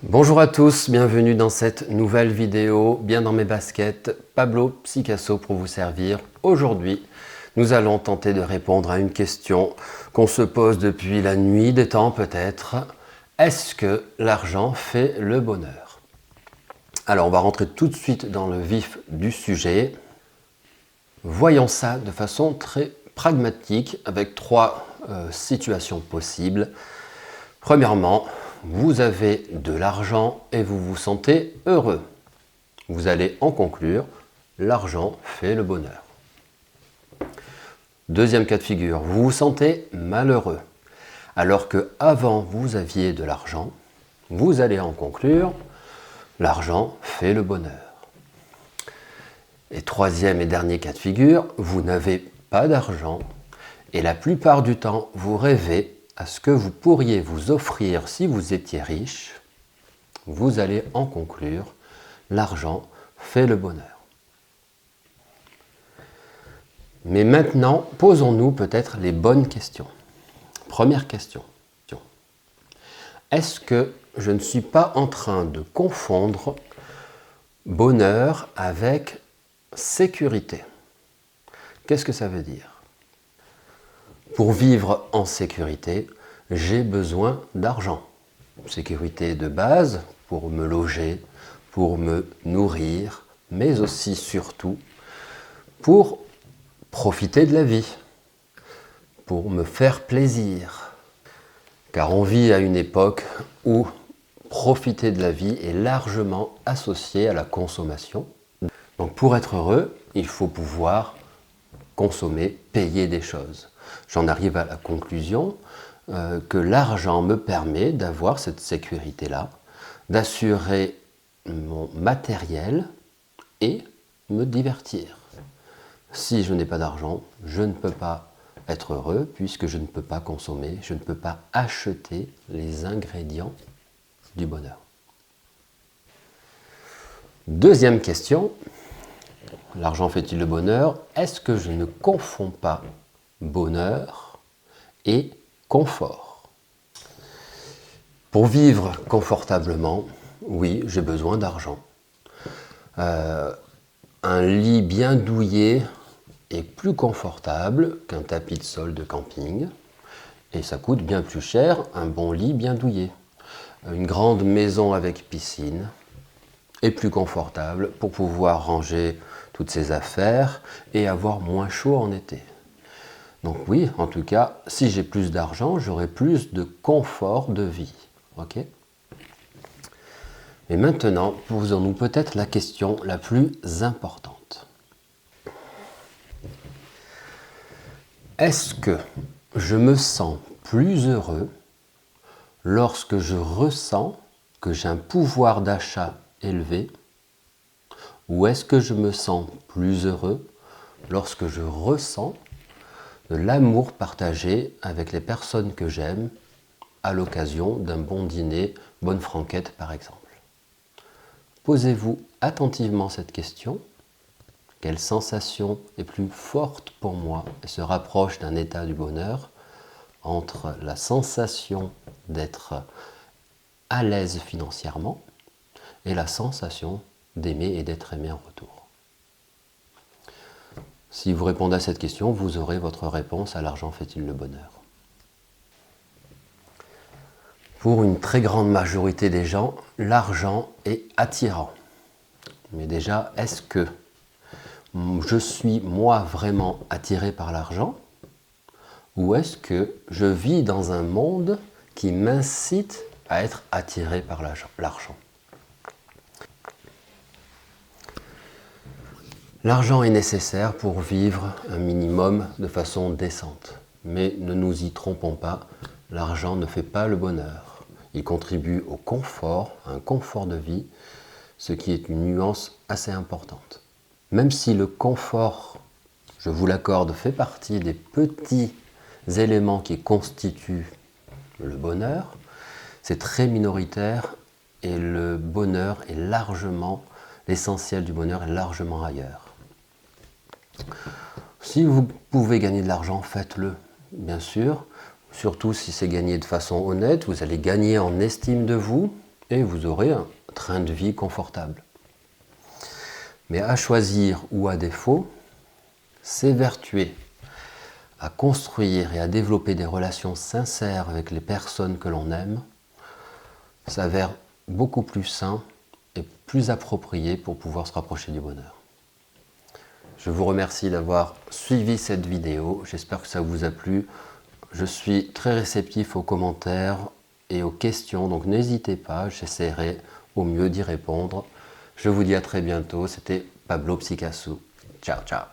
Bonjour à tous, bienvenue dans cette nouvelle vidéo, bien dans mes baskets, Pablo Picasso pour vous servir. Aujourd'hui, nous allons tenter de répondre à une question qu'on se pose depuis la nuit des temps peut-être. Est-ce que l'argent fait le bonheur? Alors on va rentrer tout de suite dans le vif du sujet. Voyons ça de façon très pragmatique avec trois situations possibles. Premièrement, vous avez de l'argent et vous vous sentez heureux. Vous allez en conclure, l'argent fait le bonheur. Deuxième cas de figure, vous vous sentez malheureux. Alors que avant vous aviez de l'argent, vous allez en conclure, l'argent fait le bonheur. Et troisième et dernier cas de figure, vous n'avez pas d'argent et la plupart du temps, vous rêvez à ce que vous pourriez vous offrir si vous étiez riche. Vous allez en conclure, l'argent fait le bonheur. Mais maintenant, posons-nous peut-être les bonnes questions. Première question. Est-ce que je ne suis pas en train de confondre bonheur avec sécurité? Qu'est-ce que ça veut dire? Pour vivre en sécurité, j'ai besoin d'argent. Sécurité de base pour me loger, pour me nourrir, mais aussi surtout pour profiter de la vie, pour me faire plaisir. Car on vit à une époque où profiter de la vie est largement associé à la consommation. Donc pour être heureux, il faut pouvoir consommer, payer des choses. J'en arrive à la conclusion que l'argent me permet d'avoir cette sécurité-là, d'assurer mon matériel et me divertir. Si je n'ai pas d'argent, je ne peux pas être heureux puisque je ne peux pas consommer, je ne peux pas acheter les ingrédients du bonheur. Deuxième question, l'argent fait-il le bonheur? Est-ce que je ne confonds pas bonheur et confort? Pour vivre confortablement, oui, j'ai besoin d'argent. Un lit bien douillet est plus confortable qu'un tapis de sol de camping et ça coûte bien plus cher un bon lit bien douillet. Une grande maison avec piscine est plus confortable pour pouvoir ranger toutes ses affaires et avoir moins chaud en été. Donc oui, en tout cas, si j'ai plus d'argent, j'aurai plus de confort de vie. Ok ? Et maintenant, posons-nous peut-être la question la plus importante. Est-ce que je me sens plus heureux lorsque je ressens que j'ai un pouvoir d'achat élevé, ou est-ce que je me sens plus heureux lorsque je ressens de l'amour partagé avec les personnes que j'aime à l'occasion d'un bon dîner, bonne franquette par exemple? Posez-vous attentivement cette question. Quelle sensation est plus forte pour moi et se rapproche d'un état du bonheur entre la sensation d'être à l'aise financièrement et la sensation d'aimer et d'être aimé en retour? Si vous répondez à cette question, vous aurez votre réponse à l'argent fait-il le bonheur. Pour une très grande majorité des gens, l'argent est attirant. Mais déjà, est-ce que je suis moi vraiment attiré par l'argent? Ou est-ce que je vis dans un monde qui m'incite à être attiré par l'argent? L'argent est nécessaire pour vivre un minimum de façon décente. Mais ne nous y trompons pas, l'argent ne fait pas le bonheur. Il contribue au confort, à un confort de vie, ce qui est une nuance assez importante. Même si le confort, je vous l'accorde, fait partie des petits éléments qui constituent le bonheur, c'est très minoritaire et le bonheur est largement, l'essentiel du bonheur est largement ailleurs. Si vous pouvez gagner de l'argent, faites-le, bien sûr. Surtout si c'est gagné de façon honnête, vous allez gagner en estime de vous et vous aurez un train de vie confortable. Mais à choisir ou à défaut, s'évertuer à construire et à développer des relations sincères avec les personnes que l'on aime s'avère beaucoup plus sain et plus approprié pour pouvoir se rapprocher du bonheur. Je vous remercie d'avoir suivi cette vidéo, j'espère que ça vous a plu. Je suis très réceptif aux commentaires et aux questions, donc n'hésitez pas, j'essaierai au mieux d'y répondre. Je vous dis à très bientôt, c'était Pablo Picasso. Ciao, ciao.